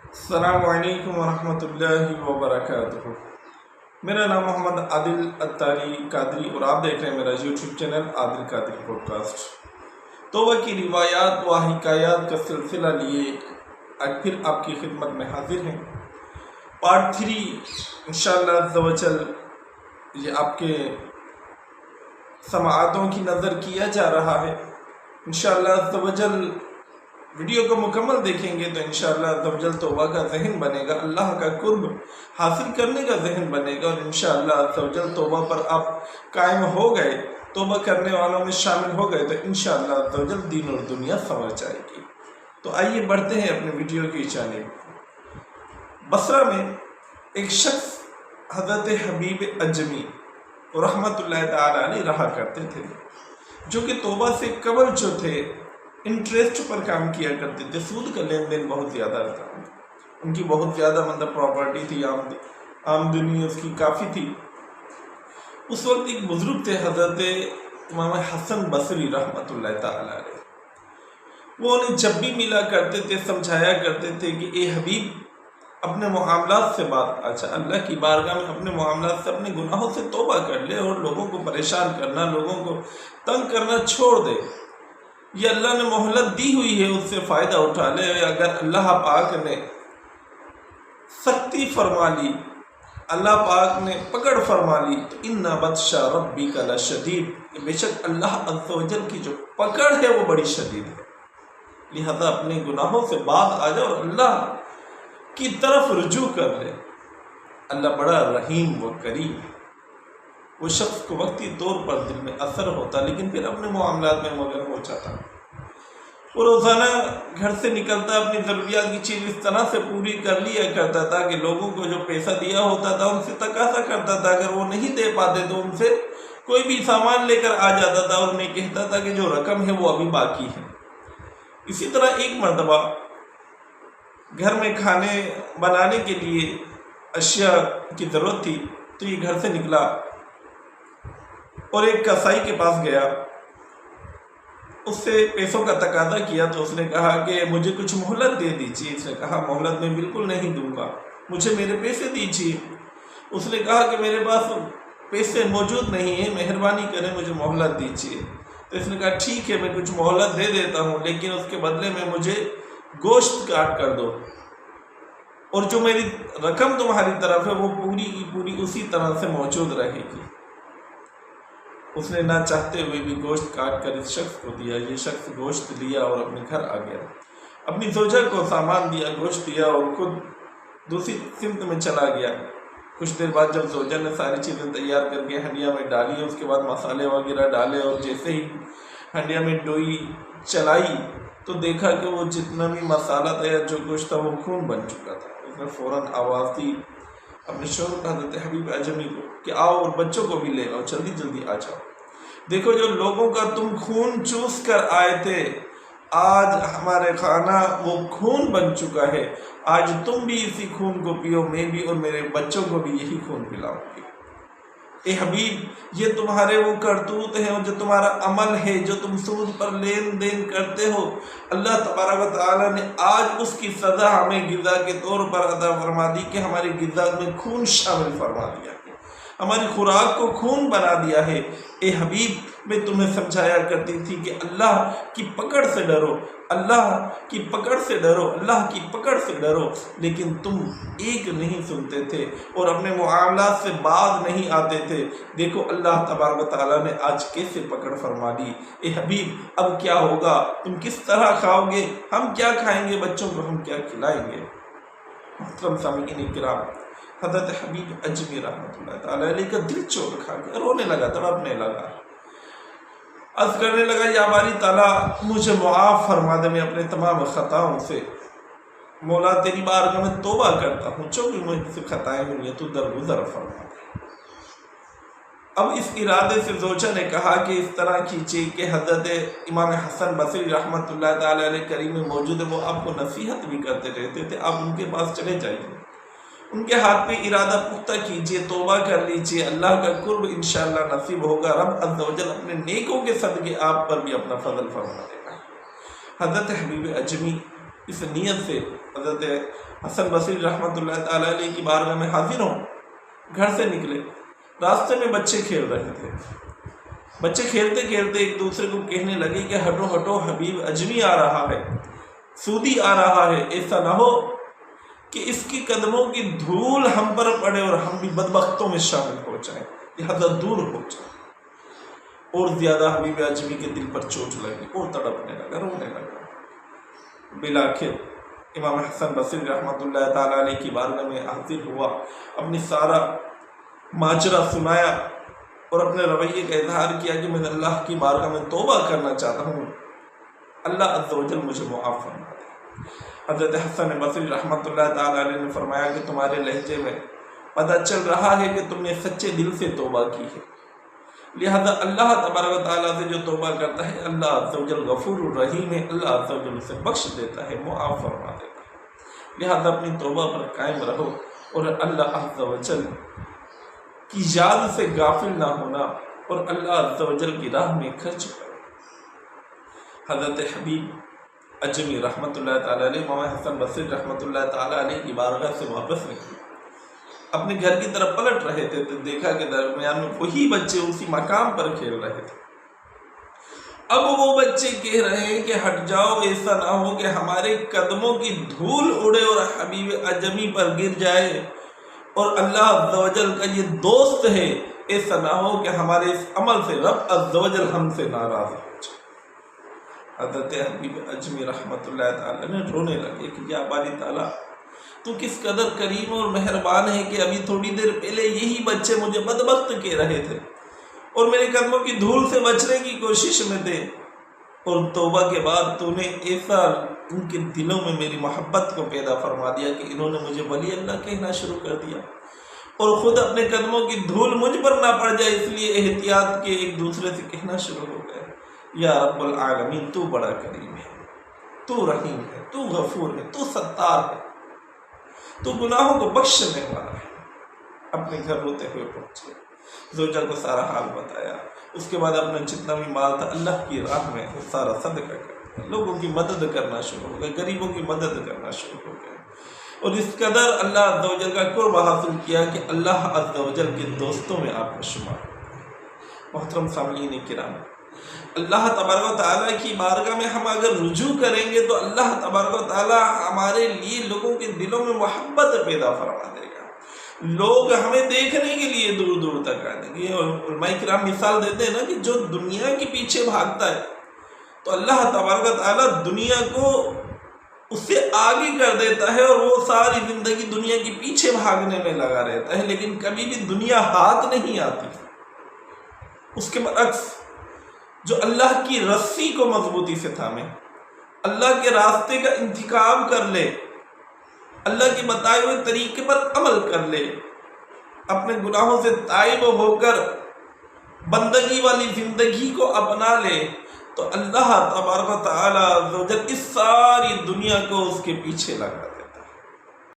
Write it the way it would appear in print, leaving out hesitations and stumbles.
السلام علیکم ورحمۃ اللہ وبرکاتہ۔ میرا نام محمد عادل اتاری قادری اور آپ دیکھ رہے ہیں میرا یوٹیوب چینل عادل قادری پوڈ کاسٹ۔ توبہ کی روایات و حکایات کا سلسلہ لیے آج پھر آپ کی خدمت میں حاضر ہیں۔ پارٹ 3 انشاءاللہ عز و جل یہ آپ کے سماعتوں کی نظر کیا جا رہا ہے۔ انشاءاللہ عز و جل ویڈیو کو مکمل دیکھیں گے تو انشاءاللہ عز و جل توبہ کا ذہن بنے گا، اللہ کا قرب حاصل کرنے کا ذہن بنے گا، اور انشاءاللہ عز و جل توبہ پر آپ قائم ہو گئے، توبہ کرنے والوں میں شامل ہو گئے تو انشاءاللہ عز و جل دین اور دنیا سنور جائے گی۔ تو آئیے بڑھتے ہیں اپنے ویڈیو کی جانب۔ بصرہ میں ایک شخص حضرت حبیب اجمی رحمۃ اللہ تعالی علیہ رہا کرتے تھے، جو کہ توبہ سے قبل جو تھے انٹرسٹ پر کام کیا کرتے تھے، سود کا لین دین بہت زیادہ تھا، ان کی بہت زیادہ پراپرٹی تھی، آمدنی اس کی کافی تھی۔ اس وقت ایک بزرگ تھے حضرت امام حسن بصری رحمۃ اللہ تعالی علیہ، وہ انہیں جب بھی ملا کرتے تھے سمجھایا کرتے تھے کہ اے حبیب اپنے معاملات سے اچھا اللہ کی بارگاہ میں اپنے معاملات سے اپنے گناہوں سے توبہ کر لے، اور لوگوں کو پریشان کرنا، لوگوں کو تنگ کرنا چھوڑ دے، یہ اللہ نے مہلت دی ہوئی ہے، اس سے فائدہ اٹھا لے۔ اگر اللہ پاک نے سختی فرما لی، اللہ پاک نے پکڑ فرما لی تو ان بطش ربک لشدید، بے شک اللہ عز و جل کی جو پکڑ ہے وہ بڑی شدید ہے۔ لہذا اپنے گناہوں سے باز آ جاؤ اور اللہ کی طرف رجوع کر لے، اللہ بڑا رحیم و کریم ہے۔ وہ شخص کو وقتی طور پر دل میں اثر ہوتا لیکن پھر اپنے معاملات میں مگن ہو جاتا، وہ روزانہ گھر سے نکلتا، اپنی ضروریات کی چیز اس طرح سے پوری کر لیا کرتا تھا کہ لوگوں کو جو پیسہ دیا ہوتا تھا ان سے تقاضا کرتا تھا، اگر وہ نہیں دے پاتے تو ان سے کوئی بھی سامان لے کر آ جاتا تھا اور انہیں کہتا تھا کہ جو رقم ہے وہ ابھی باقی ہے۔ اسی طرح ایک مرتبہ گھر میں کھانے بنانے کے لیے اشیاء کی ضرورت تھی، تو یہ گھر سے نکلا اور ایک کسائی کے پاس گیا، اس سے پیسوں کا تقاضا کیا تو اس نے کہا کہ مجھے کچھ مہلت دے دیجیے۔ اس نے کہا مہلت میں بالکل نہیں دوں گا، مجھے میرے پیسے دیجیے۔ اس نے کہا کہ میرے پاس پیسے موجود نہیں ہیں، مہربانی کریں مجھے مہلت دیجیے۔ تو اس نے کہا ٹھیک ہے میں کچھ مہلت دے دیتا ہوں، لیکن اس کے بدلے میں مجھے گوشت کاٹ کر دو، اور جو میری رقم تمہاری طرف ہے وہ پوری کی پوری اسی طرح سے موجود رہے گی۔ اس نے نہ چاہتے ہوئے بھی گوشت کاٹ کر اس شخص کو دیا۔ یہ شخص گوشت لیا اور اپنے گھر آ گیا، اپنی زوجہ کو سامان دیا، گوشت دیا اور خود دوسری سمت میں چلا گیا۔ کچھ دیر بعد جب زوجہ نے ساری چیزیں تیار کر کے ہنڈیا میں ڈالی، اس کے بعد مسالے وغیرہ ڈالے، اور جیسے ہی ہنڈیا میں ڈوئی چلائی تو دیکھا کہ وہ جتنا بھی مسالہ تھا یا جو گوشت تھا وہ خون بن چکا تھا۔ اس نے فوراً آواز دی اپنے شوہر کو حضرت حبیب اجمی کو کہ آؤ اور بچوں کو بھی لے آؤ، جلدی جلدی آ جاؤ، دیکھو جو لوگوں کا تم خون چوس کر آئے تھے آج ہمارے خانہ وہ خون بن چکا ہے، آج تم بھی اسی خون کو پیو، میں بھی اور میرے بچوں کو بھی یہی خون پلاؤں گی۔ اے حبیب یہ تمہارے وہ کرتوت ہیں اور جو تمہارا عمل ہے، جو تم سود پر لین دین کرتے ہو، اللہ تبارک و تعالیٰ نے آج اس کی سزا ہمیں غذا کے طور پر عطا فرما دی کہ ہماری غذا میں خون شامل فرما دیا ہے، ہماری خوراک کو خون بنا دیا ہے۔ اے حبیب میں تمہیں سمجھایا کرتی تھی کہ اللہ کی پکڑ سے ڈرو، اللہ کی پکڑ سے ڈرو، اللہ کی پکڑ سے ڈرو، لیکن تم ایک نہیں سنتے تھے اور اپنے معاملات سے باز نہیں آتے تھے۔ دیکھو اللہ تبارک و تعالیٰ نے آج کیسے پکڑ فرما لی۔ اے حبیب اب کیا ہوگا، تم کس طرح کھاؤ گے، ہم کیا کھائیں گے، بچوں کو ہم کیا کھلائیں گے۔ محترم سامعین کرام، حضرت حبیب اجمی رحمۃ اللہ تعالیٰ علیہ کا دل چور کھا گیا، رونے لگا، تڑپنے لگا، عرض کرنے لگا یا باری تعالیٰ مجھے معاف فرما دے، میں اپنے تمام خطاؤں سے مولا تیری بارگاہ میں توبہ کرتا ہوں، جو بھی مجھ سے خطائیں ہوئی ہیں تو درگزر فرما دے۔ اب اس ارادے سے زوجہ نے کہا کہ اس طرح کیجیے کہ حضرت امام حسن بصری رحمۃ اللہ تعالیٰ علیہ کریم میں موجود ہے، وہ آپ کو نصیحت بھی کرتے رہتے تھے، آپ ان کے پاس چلے جائیے، ان کے ہاتھ میں ارادہ پختہ کیجئے، توبہ کر لیجئے، اللہ کا قرب انشاءاللہ نصیب ہوگا، رب عز و جل اپنے نیکوں کے صدقے آپ پر بھی اپنا فضل فرما دے گا۔ حضرت حبیب اجمی اس نیت سے حضرت حسن بصری رحمۃ اللہ تعالیٰ علیہ کی بارگاہ میں حاضر ہوں، گھر سے نکلے، راستے میں بچے کھیل رہے تھے، بچے کھیلتے کھیلتے ایک دوسرے کو کہنے لگے کہ ہٹو ہٹو، حبیب اجمی آ رہا ہے، سودی آ رہا ہے، ایسا نہ ہو کہ اس کی قدموں کی دھول ہم پر پڑے اور ہم بھی بدبختوں میں شامل ہو جائیں، لہذا دور ہو جائیں۔ اور زیادہ حبیب اجمی کے دل پر چوٹ لگی اور تڑپنے لگا، رونے لگا۔ بالآخر امام حسن بصری رحمۃ اللہ تعالیٰ علیہ کی بارگاہ میں حاضر ہوا، اپنی سارا ماجرا سنایا اور اپنے رویے کا اظہار کیا کہ میں اللہ کی بارگاہ میں توبہ کرنا چاہتا ہوں، اللہ عز و جل مجھے معاف فرما دے۔ حضرت حسن بصری رحمۃ اللہ تعالیٰ علیہ نے فرمایا کہ تمہارے لہجے میں پتہ چل رہا ہے کہ تم نے سچے دل سے توبہ کی ہے، لہذا اللہ تبارک و تعالیٰ سے جو توبہ کرتا ہے اللہ عز و جل غفور الرحیم ہے، اللہ عز و جل اسے بخش دیتا ہے، معاف فرما دیتا ہے۔ لہذا اپنی توبہ پر قائم رہو اور اللہ عز و جل کی یاد سے غافل نہ ہونا اور اللہ عز و جل کی راہ میں خرچ کرو۔ حضرت حبیب اجمی رحمۃ اللہ تعالیٰ علیہ امام حسن بصری رحمۃ اللہ تعالیٰ علیہ کی بارگاہ سے واپس نکلے، اپنے گھر کی طرف پلٹ رہے تھے تو دیکھا کہ درمیان میں وہی بچے اسی مقام پر کھیل رہے تھے۔ اب وہ بچے کہہ رہے ہیں کہ ہٹ جاؤ، ایسا نہ ہو کہ ہمارے قدموں کی دھول اڑے اور حبیب اجمی پر گر جائے، اور اللہ عز و جل کا یہ دوست ہے، ایسا نہ ہو کہ ہمارے اس عمل سے رب عز و جل ہم سے ناراض ہو جائے۔ حضرت حبیب اجمی رحمۃ اللہ تعالیٰ نے رونے لگے کہ یا باری تعالیٰ، تو کس قدر کریم اور مہربان ہے کہ ابھی تھوڑی دیر پہلے یہی بچے مجھے بدبخت کہہ رہے تھے اور میرے قدموں کی دھول سے بچنے کی کوشش میں تھے، اور توبہ کے بعد تو نے ایسا ان کے دلوں میں میری محبت کو پیدا فرما دیا کہ انہوں نے مجھے ولی اللہ کہنا شروع کر دیا، اور خود اپنے قدموں کی دھول مجھ پر نہ پڑ جائے اس لیے احتیاط کے ایک دوسرے سے کہنا شروع ہو گئے، یا رب العالمین تو بڑا کریم ہے، تو رحیم ہے، تو غفور ہے، تو ستار ہے، تو گناہوں کو بخشنے والا ہے۔ اپنے گھر روتے ہوئے پہنچے، زوجہ کو سارا حال بتایا، اس کے بعد اپنا جتنا بھی مال تھا اللہ کی راہ میں وہ سارا صدقہ کر دیا، لوگوں کی مدد کرنا شروع ہو گئے، غریبوں کی مدد کرنا شروع ہو گئے، اور اس قدر اللہ عز و جل کا قرب حاصل کیا کہ اللہ عز و جل کے دوستوں میں آپ کا شمار ہو گیا۔ محترم سامعین کرام، اللہ تبارک و تعالیٰ کی بارگاہ میں ہم اگر رجوع کریں گے تو اللہ تبارک و تعالیٰ ہمارے لیے لوگوں کے دلوں میں محبت پیدا فرما دے گا، لوگ ہمیں دیکھنے کے لیے دور دور تک آ جائیں گے۔ علماء کرام مثال دیتے ہیں نا کہ جو دنیا کے پیچھے بھاگتا ہے تو اللہ تبارک و تعالیٰ دنیا کو اس سے آگے کر دیتا ہے، اور وہ ساری زندگی دنیا کے پیچھے بھاگنے میں لگا رہتا ہے، لیکن کبھی بھی دنیا ہاتھ نہیں آتی۔ اس کے برعکس جو اللہ کی رسی کو مضبوطی سے تھامے، اللہ کے راستے کا انتخاب کر لے، اللہ کے بتائے ہوئے طریقے پر عمل کر لے، اپنے گناہوں سے تائب ہو کر بندگی والی زندگی کو اپنا لے، تو اللہ تبارک و تعالیٰ عز و جل اس ساری دنیا کو اس کے پیچھے لگا دے۔